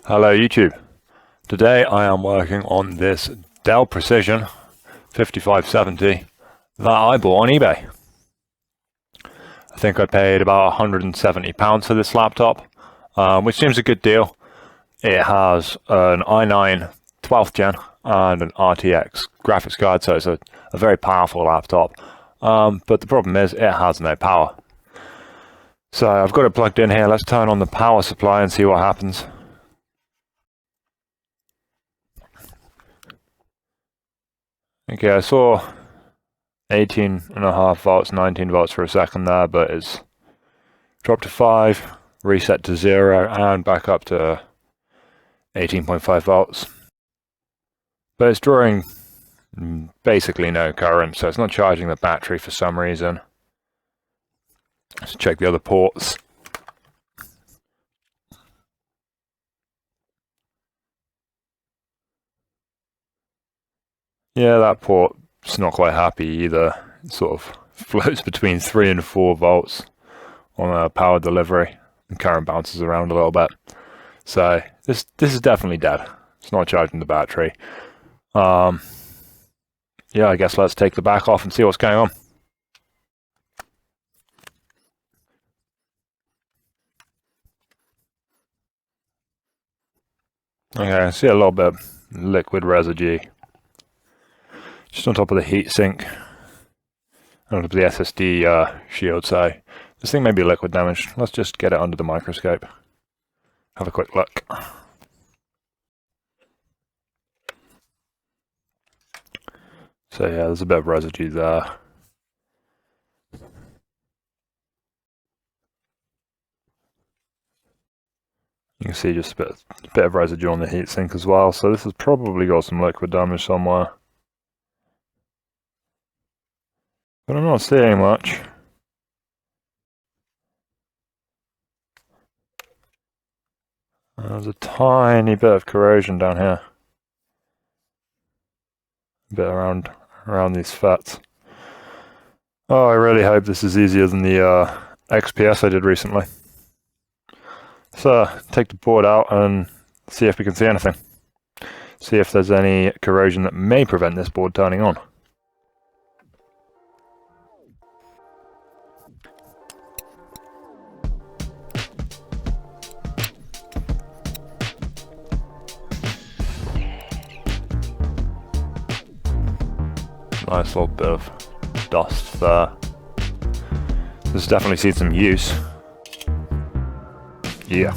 Hello YouTube. Today I am working on this Dell Precision 5570 that I bought on eBay. I think I paid about £170 for this laptop, which seems a good deal. It has an i9 12th gen and an RTX graphics card, so it's a very powerful laptop. But the problem is it has no power. So I've got it plugged in here. Let's turn on the power supply and see what happens. Okay, I saw 18.5 volts, 19 volts for a second there, but it's dropped to 5, reset to 0, and back up to 18.5 volts. But it's drawing basically no current, so it's not charging the battery for some reason. Let's check the other ports. Yeah, that port's not quite happy either. It sort of floats between 3 and 4 volts on a power delivery, and current bounces around a little bit. So this is definitely dead. It's not charging the battery. Yeah, I guess let's take the back off and see what's going on. Okay, I see a little bit of liquid residue just on top of the heatsink, on top of the SSD shield, so this thing may be liquid damage. Let's just get it under the microscope. Have a quick look. So yeah, there's a bit of residue there. You can see just a bit of residue on the heatsink as well, so this has probably got some liquid damage somewhere. But I'm not seeing much. There's a tiny bit of corrosion down here. A bit around these fats. Oh, I really hope this is easier than the XPS I did recently. So, take the board out and see if we can see anything. See if there's any corrosion that may prevent this board turning on. Nice little bit of dust there. This has definitely seen some use. Yeah.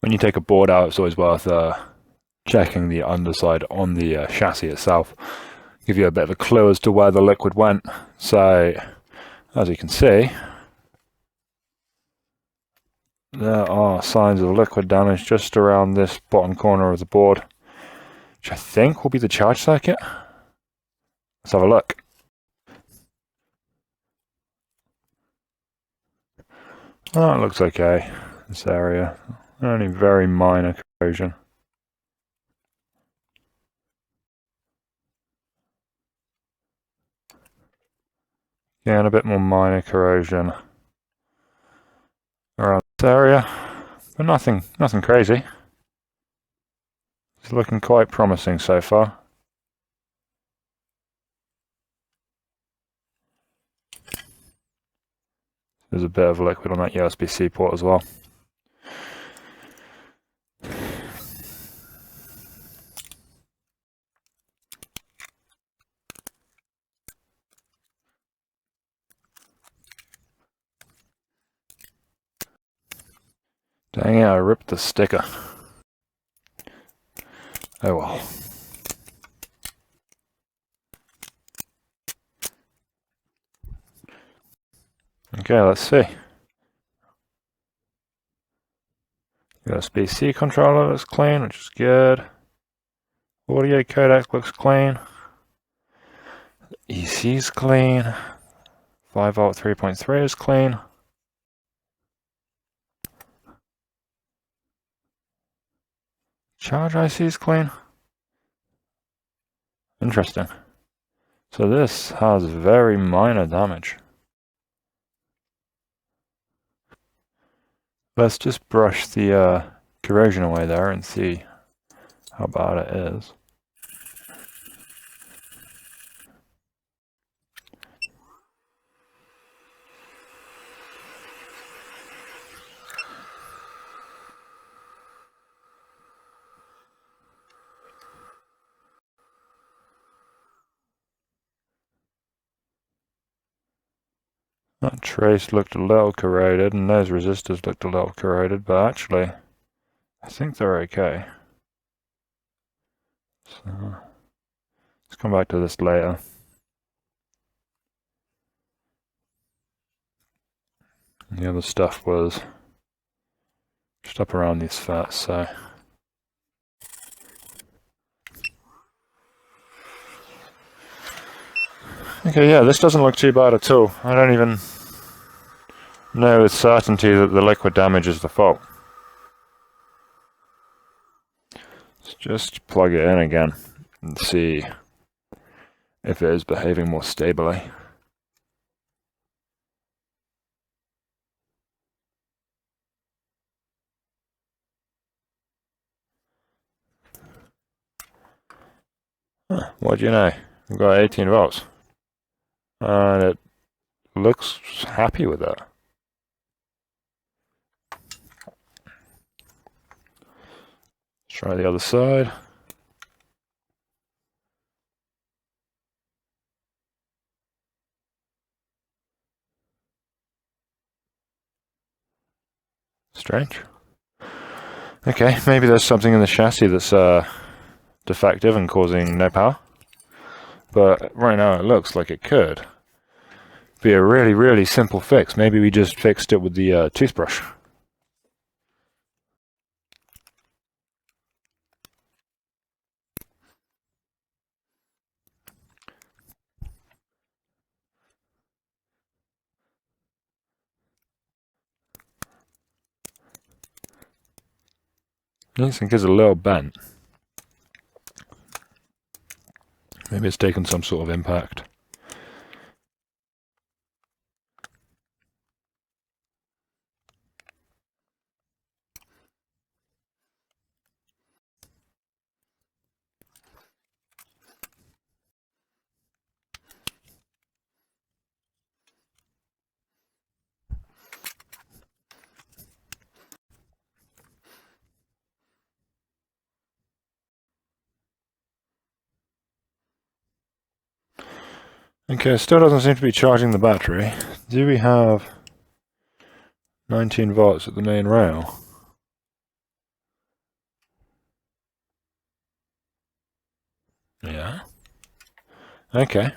When you take a board out, it's always worth checking the underside on the chassis itself. Give you a bit of a clue as to where the liquid went. So, as you can see, there are signs of liquid damage just around this bottom corner of the board, which I think will be the charge circuit. Let's have a look. Oh, it looks okay, this area. Only very minor corrosion. Yeah, and a bit more minor corrosion around this area, but nothing crazy. It's looking quite promising so far. There's a bit of liquid on that USB-C port as well. Dang it, I ripped the sticker. Oh well. Okay, let's see. USB-C controller looks clean, which is good. Audio codec looks clean. EC's clean. 5V 3.3 is clean. Charge IC is clean. Interesting. So this has very minor damage. Let's just brush the corrosion away there and see how bad it is. That trace looked a little corroded, and those resistors looked a little corroded, but actually, I think they're okay. So, let's come back to this later. The other stuff was just up around these fats, so. Okay, yeah, this doesn't look too bad at all. I don't even know with certainty that the liquid damage is the fault. Let's just plug it in again and see if it is behaving more stably. Huh, what do you know? We've got 18 volts. And it looks happy with that. Let's try the other side. Strange. Okay, maybe there's something in the chassis that's defective and causing no power. But right now it looks like it could be a really, really simple fix. Maybe we just fixed it with the toothbrush. This thing is a little bent. Maybe it's taken some sort of impact. Okay, still doesn't seem to be charging the battery. Do we have 19 volts at the main rail? Yeah. Okay.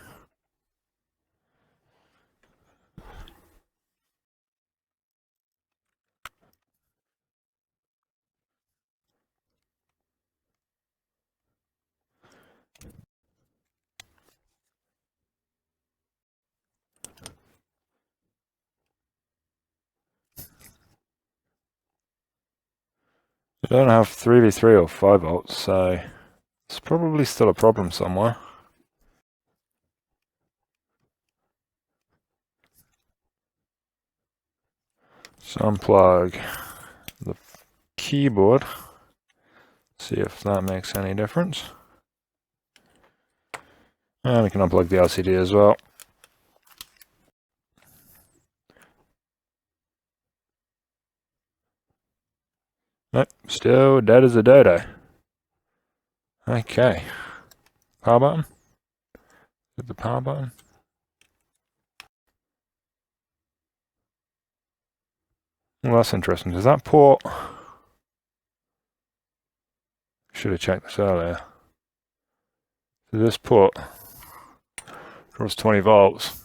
We don't have 3v3 or 5 volts, so it's probably still a problem somewhere. So unplug the keyboard, see if that makes any difference. And we can unplug the LCD as well. Nope, still dead as a dodo. Okay. Power button? Hit the power button. Well, that's interesting. Does that port... Should have checked this earlier. So this port draws 20 volts.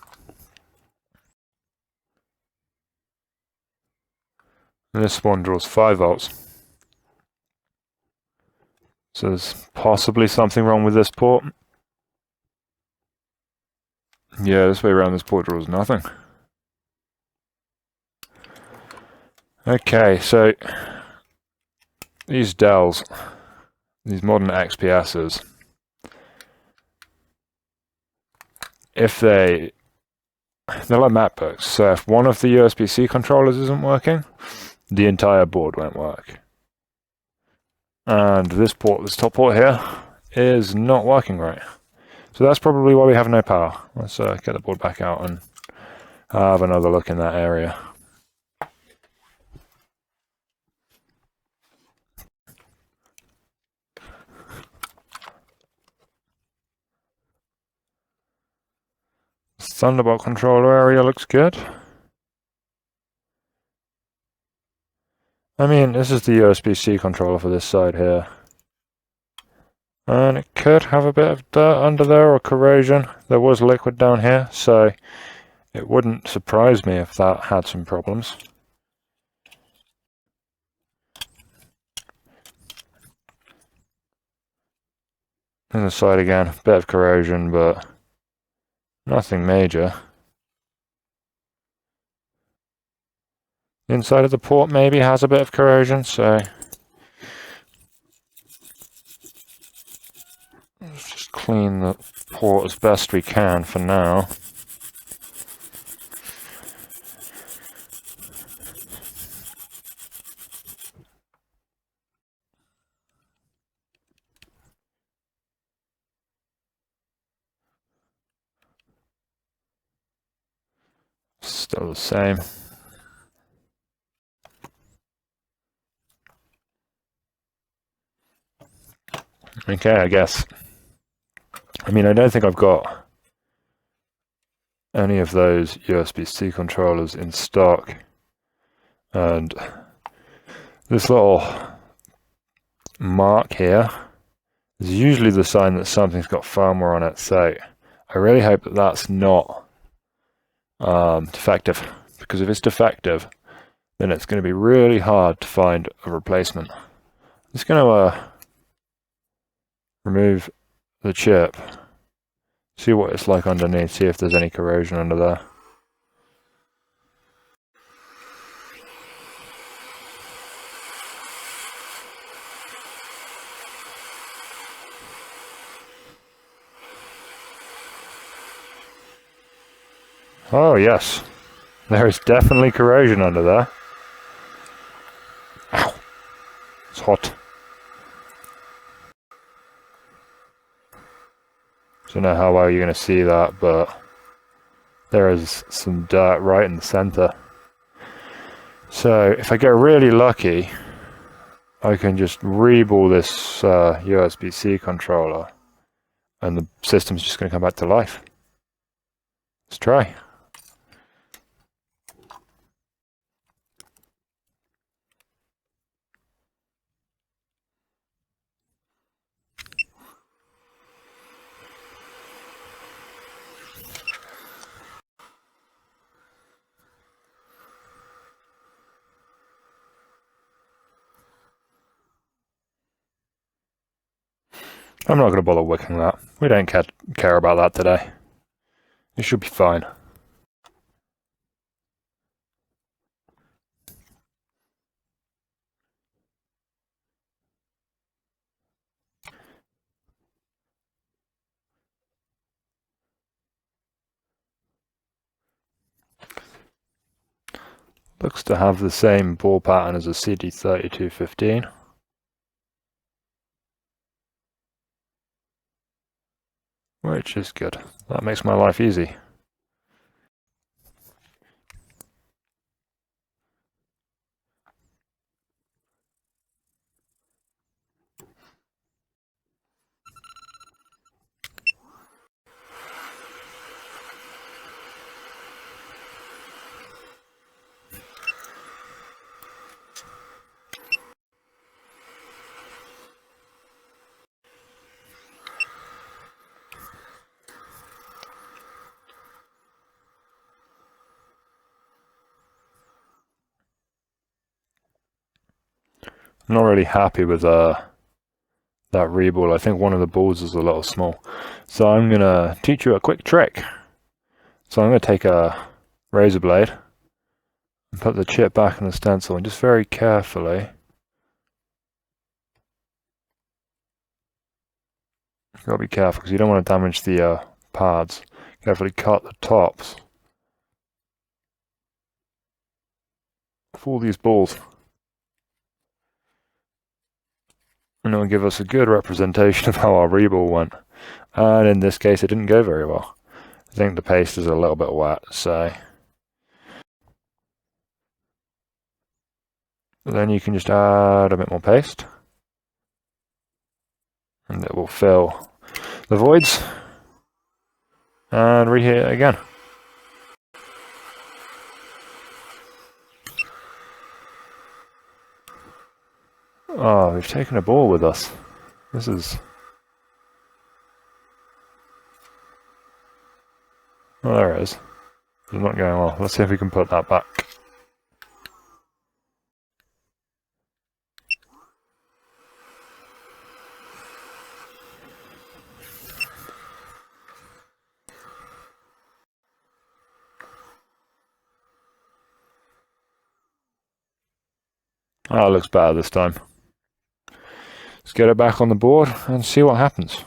And this one draws 5 volts. So there's possibly something wrong with this port. Yeah, this way around this port draws nothing. Okay, so these Dells, these modern XPSs, if they're like MacBooks, so if one of the USB-C controllers isn't working, the entire board won't work. And this port, this top port here, is not working right. So that's probably why we have no power. Let's get the board back out and have another look in that area. Thunderbolt controller area looks good. I mean, this is the USB-C controller for this side here. And it could have a bit of dirt under there or corrosion. There was liquid down here, so it wouldn't surprise me if that had some problems. And the side again, a bit of corrosion, but nothing major. The inside of the port maybe has a bit of corrosion, so let's just clean the port as best we can for now. Still the same. Okay, I guess. I mean, I don't think I've got any of those USB-C controllers in stock. And this little mark here is usually the sign that something's got firmware on it. So I really hope that that's not defective. Because if it's defective, then it's going to be really hard to find a replacement. I'm just going to remove the chip, see what it's like underneath, see if there's any corrosion under there. Oh yes, there is definitely corrosion under there. Ow, it's hot. Don't know how well you're going to see that, but there is some dirt right in the center. So if I get really lucky, I can just reball this USB-C controller and the system's just going to come back to life. Let's try. I'm not going to bother wicking that. We don't care about that today. It should be fine. Looks to have the same bore pattern as a CD3215. Which is good. That makes my life easy. I'm not really happy with the that reball. I think one of the balls is a little small. So I'm going to teach you a quick trick. So I'm going to take a razor blade and put the chip back in the stencil, and just very carefully, you've got to be careful because you don't want to damage the pads. Carefully cut the tops of all these balls. And it will give us a good representation of how our reball went. And in this case, it didn't go very well. I think the paste is a little bit wet, so then you can just add a bit more paste, and it will fill the voids, and reheat it again. Oh, we've taken a ball with us. This is... Oh, there it is. It's not going well. Let's see if we can put that back. Oh, it looks better this time. Let's get it back on the board and see what happens.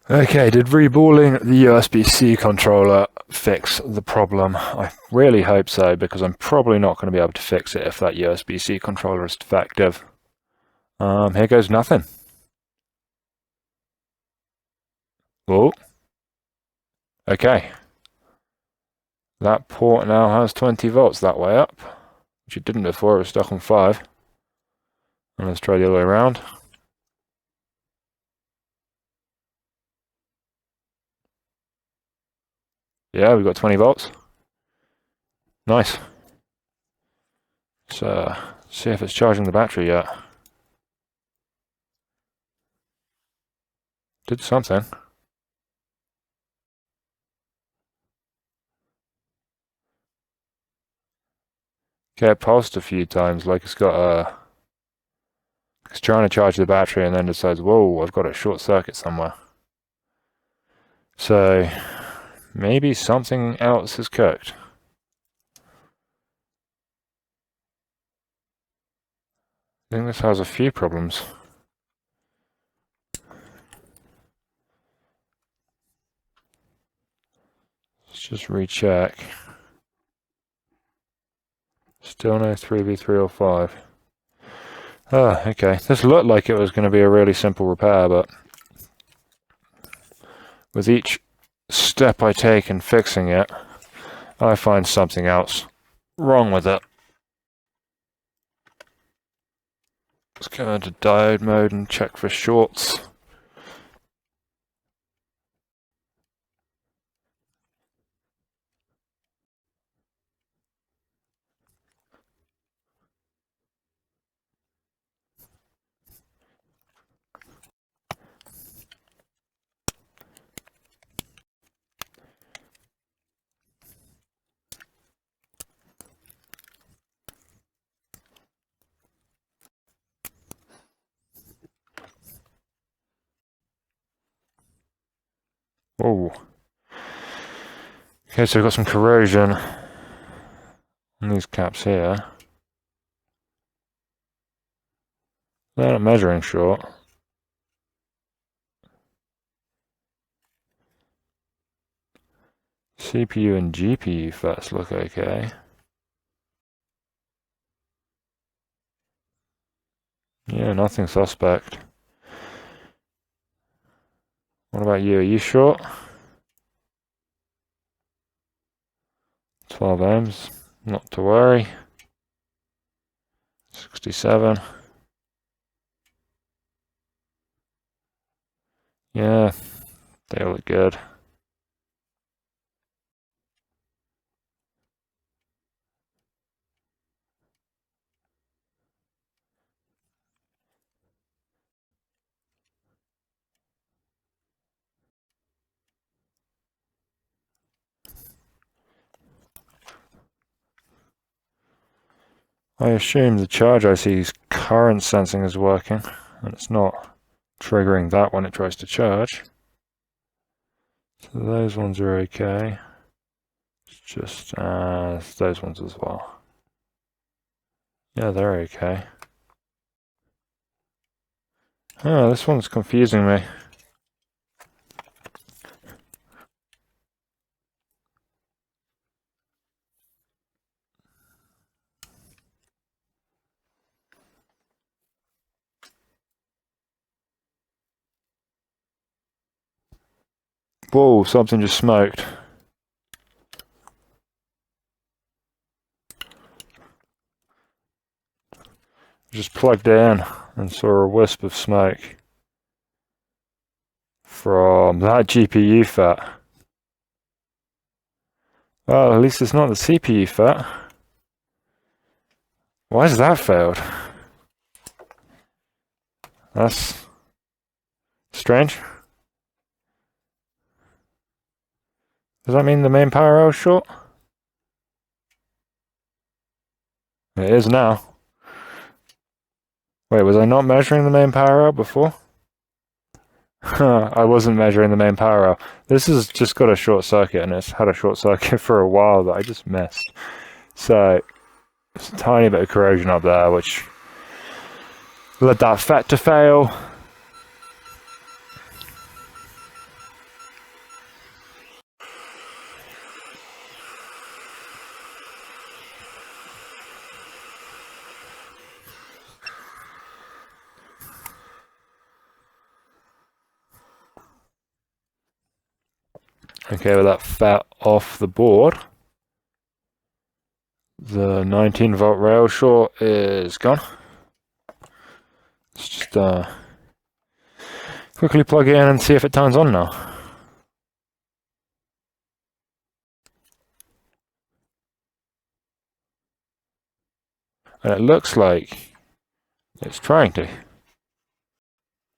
Okay, did reballing the USB-C controller fix the problem? I really hope so, because I'm probably not going to be able to fix it if that USB-C controller is defective. Here goes nothing. Oh. Okay. That port now has 20 volts that way up, which it didn't before, it was stuck on 5. And let's try the other way around. Yeah, we've got 20 volts. Nice. So, see if it's charging the battery yet. Did something. Okay, it pulsed a few times, like it's got a... It's trying to charge the battery and then decides, whoa, I've got a short circuit somewhere. So, maybe something else is cooked. I think this has a few problems. Let's just recheck. Still no 3v305. Ah, okay. This looked like it was going to be a really simple repair, but with each step I take in fixing it, I find something else wrong with it. Let's go into diode mode and check for shorts. Oh. Okay, so we've got some corrosion on these caps here. They're not measuring short. CPU and GPU first look okay. Yeah, nothing suspect. What about you? Are you short? 12 ohms, not to worry. 67. Yeah, they look good. I assume the charge IC's current sensing is working, and it's not triggering that when it tries to charge. So those ones are okay. It's just those ones as well. Yeah, they're okay. Oh, this one's confusing me. Whoa, something just smoked. Just plugged it in and saw a wisp of smoke from that GPU FAT. Well, at least it's not the CPU FAT. Why has that failed? That's strange. Does that mean the main power rail is short? It is now. Wait, was I not measuring the main power rail before? I wasn't measuring the main power rail. This has just got a short circuit, and it's had a short circuit for a while that I just missed. So, there's a tiny bit of corrosion up there, which led that FET to fail. Okay, with that FET off the board, the 19-volt rail short is gone. Let's just quickly plug it in and see if it turns on now. And it looks like it's trying to.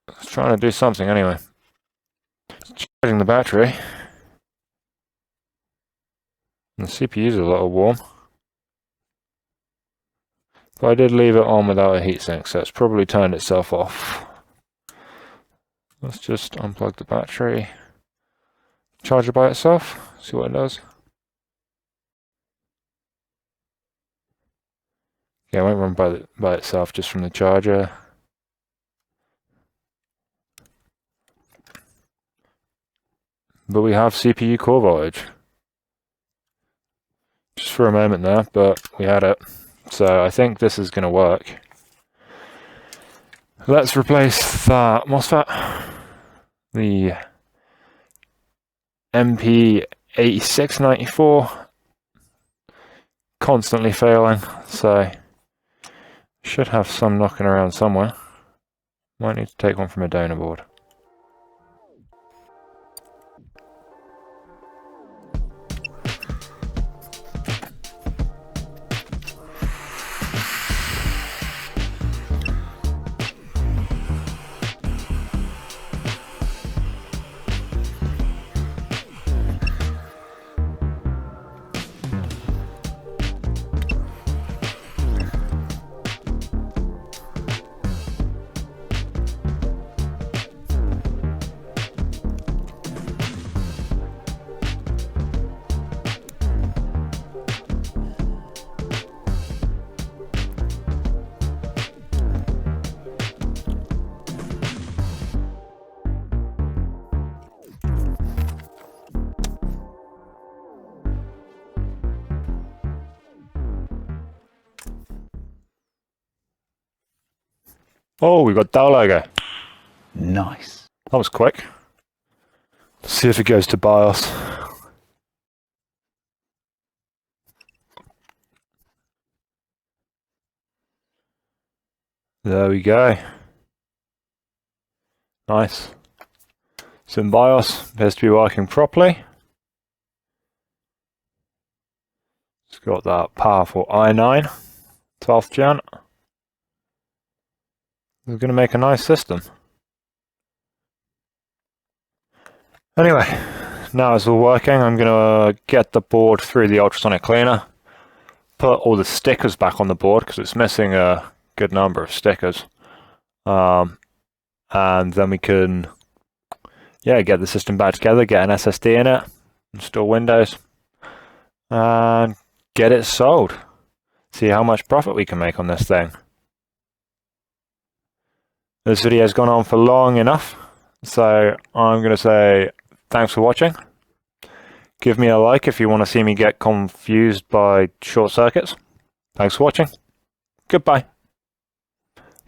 It's trying to do something anyway. It's charging the battery. And the CPU's a little warm. But I did leave it on without a heatsink, so it's probably turned itself off. Let's just unplug the battery. Charge it by itself, see what it does. Yeah, it won't run by itself just from the charger. But we have CPU core voltage. Just for a moment there, but we had it. So I think this is going to work. Let's replace that MOSFET. The MP8694. Constantly failing, so should have some knocking around somewhere. Might need to take one from a donor board. Oh, we got Dell logo. Nice. That was quick. Let's see if it goes to BIOS. There we go. Nice. SymBIOS appears to be working properly. It's got that powerful i9, 12th gen. We're going to make a nice system. Anyway, now it's all working, I'm going to get the board through the ultrasonic cleaner, put all the stickers back on the board because it's missing a good number of stickers. And then we can get the system back together, get an SSD in it, install Windows, and get it sold. See how much profit we can make on this thing. This video's gone on for long enough, so I'm going to say thanks for watching. Give me a like if you want to see me get confused by short circuits. Thanks for watching. Goodbye.